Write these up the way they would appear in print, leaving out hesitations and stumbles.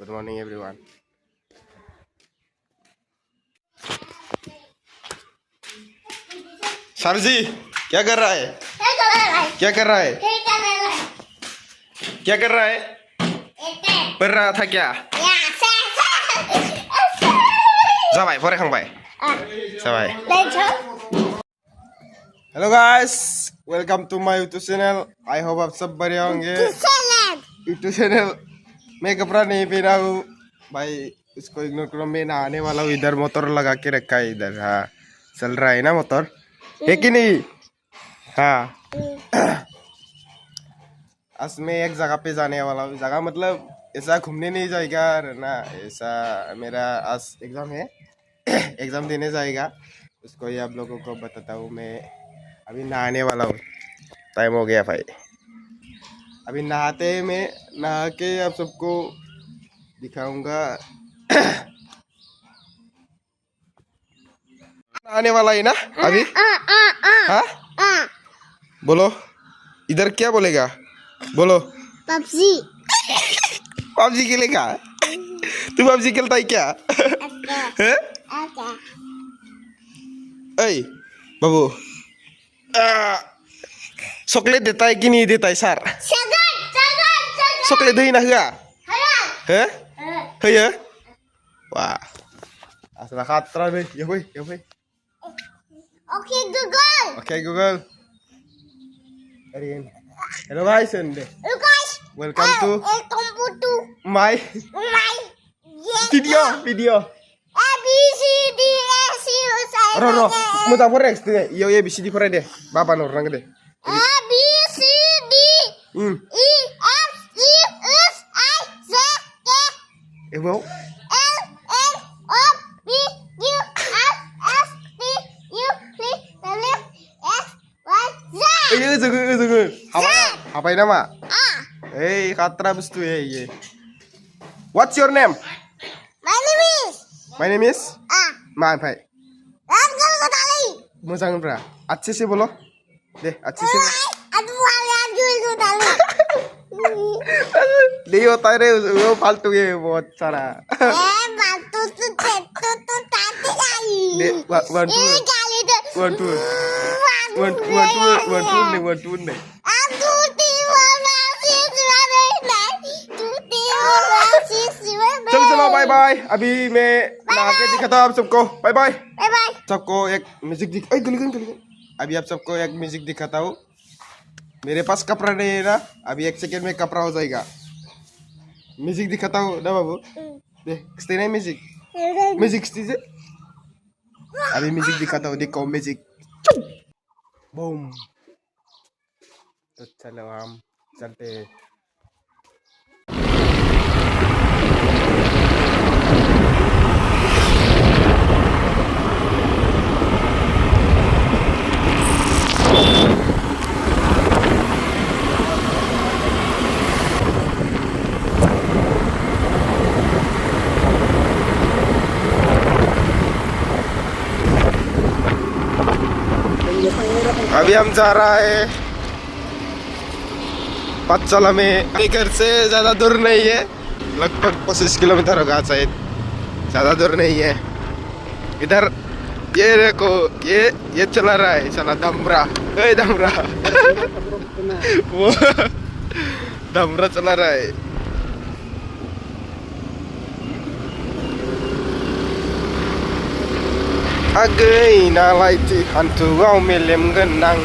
Good morning everyone. Sir जी क्या कर रहा है? क्या कर रहा है? क्या कर रहा है? पढ़ रहा था क्या? जाबाय फरायखांबाय जाबाय। Hello guys, welcome to my YouTube channel. I hope आप सब बढ़िया होंगे। यूट्यूब चैनल मैं कपड़ा नहीं पहना हूँ भाई, इसको इग्नोर करो। मैं नहाने वाला हूँ। इधर मोटर लगा के रखा है इधर। हाँ चल रहा है ना मोटर, है कि नहीं? हाँ आज मैं एक जगह पे जाने वाला हूँ। जगह मतलब ऐसा घूमने नहीं जाएगा ना, ऐसा मेरा आज एग्जाम है। एग्जाम देने जाएगा, उसको ही आप लोगों को बताता हूँ। मैं अभी नहाने वाला हूँ, टाइम हो गया भाई। अभी नहाते हैं, मैं नहा के आप सबको दिखाऊंगा। नहाने वाला है ना अभी? हाँ बोलो, इधर क्या बोलेगा? बोलो पबजी। पबजी खेलेगा? तू पबजी खेलता है क्या? हैं? ऐ बाबू, चॉकलेट देता है कि नहीं देता है सर? चॉकलेट होई ना होआ? हैं? होयो? वाह asal khatra deh. Ya boy, ya boy. Okay Google. Okay Google. Arin. Hello guys, and Guys, welcome to to my my video. A B C D E C U Ro, mau tak forex deh. Iya iya bisa di forex deh. Bapak orang deh. A B C D E F G H I J K Wow. L M O P Q R S T U V W X Y Z. Iya jangan. Apa nama? Hey, khatra bestu ya iya. What's your name? My name is My name is मान भाई। Ramgal Kotali. मोजां ब्रा, अच्छे से बोलो दे, अच्छे से Aduh, Ramgal Kotali. नहीं होता है रे, वो फालतू है बहुत सारा। Bantu tuh tadi kali. दे one two Ini kali deh. One two ने Aduh, terima kasih sudah terima kasih sudah. चलो बाय बाय। अभी मैं नहा के दिखाता हूँ आप सबको। Bye bye. Bye bye. सबको एक म्यूजिक गली। अभी आप सबको एक म्यूजिक दिखाता हूँ। मेरे पास कपड़ा नहीं है ना, अभी एक सेकेंड में कपड़ा हो जाएगा। म्यूजिक दिखाता हूँ ना बाबू, देख स्टे नहीं म्यूजिक स्टे से। अभी म्यूजिक दिखाता हूँ, देखो म्यूजिक। बूम। तो चलो हम चलते हैं। अभी हम जा रहा है पाठशाला में। घर से ज़्यादा दूर नहीं है, लगभग 25 किलोमीटर होगा शायद, ज़्यादा दूर नहीं है। इधर ये देखो, ये चला रहा है साला दमरा। दमरा वो दमरा चला रहा है। Agai nalai ti hantuau melem genang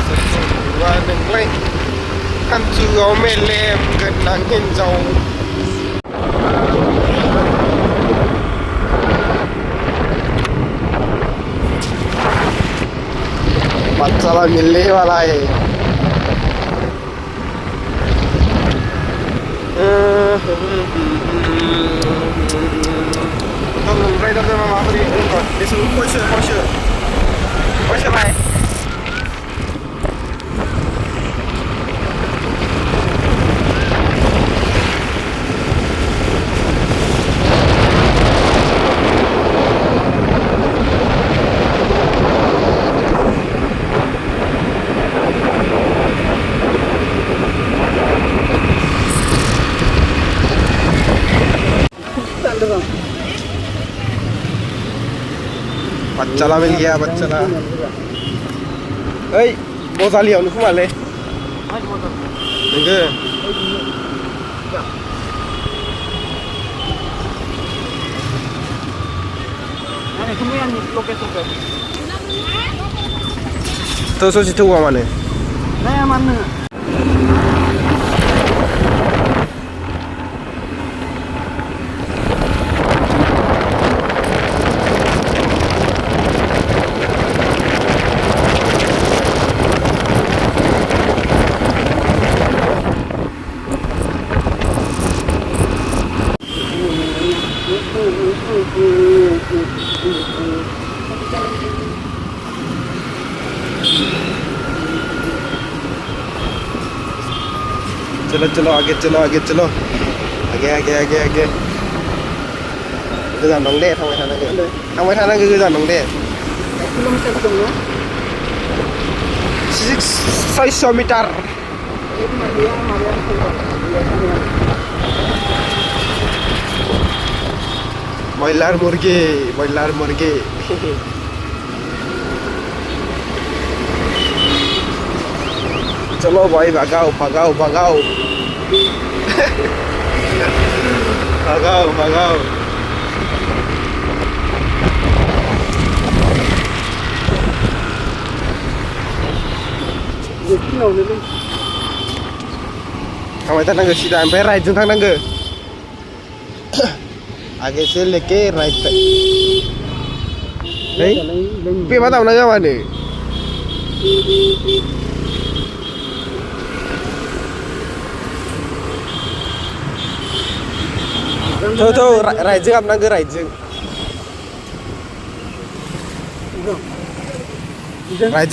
setua nenglai hantuau melem genang hinjau. पाठशाला मिलने वाला है। Tolong rider sama mama beri disuruh Porsche mai. बच्चा मिल गया बच्चा ओइ बजालियावनो खोमालै नोंगो थ' ससे थौआ मानो Nah, mana? चलो चलो आगे चलो आगे चलो आगे आगे आगे आगे गोजान दं दे थांबाय थानांगो गोजान दं दे Kilometer dong ya? 600 meter Itu Maria boiler मुर्गी चलो भाई भगाओ भगाओ भगाओ भगाओ भगाओ थांबाय थानांगो सिदा ओमफ्राय राइटजों थांनांगो आगे से लेके राइट तक hey पे मा दावना जामानो थ' राइटजों हाबनांगो राइटजों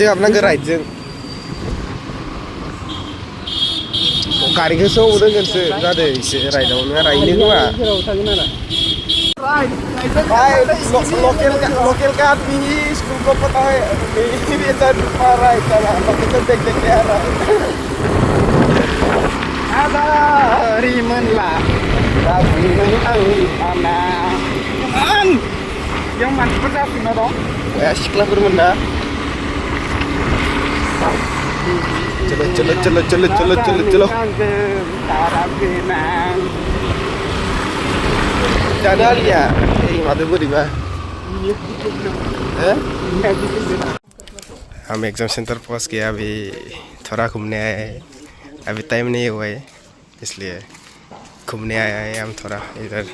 हाबनांगो राइटजों गारिखौ सोआव दोनगोनसो जादों एसे राइटआव नङा राइटनि खोमा भाई लोकल का आदमी स्कूल को पता है मेरी इधर मार रहा है चला लोकेशन देख देख के आ रहा है Ada rimenlah tapi ana an yang mantap dah sini dong asik lah bermena चलो चलो चलो चलो चलो चलो चलो जाना लिया माधे बोरीबा हम एग्जाम सेंटर पहुंच गए अभी थोड़ा घूमने आए हैं अभी टाइम नहीं हुआ है इसलिए घूमने आया है हम थोड़ा इधर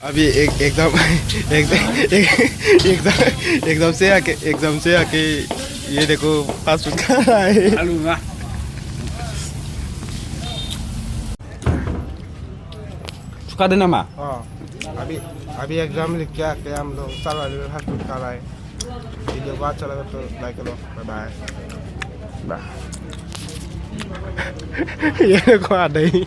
अभी एकदम से आके ये देखो फास्ट फूड खा रहा है Alumah suka ada nama हाँ अभी एग्जाम लिख के आके हम लोग चल रहे फास्ट फूड खा रहा है वीडियो को अच्छा लगा तो लाइक करो बाय बाय ये देखो आ नहीं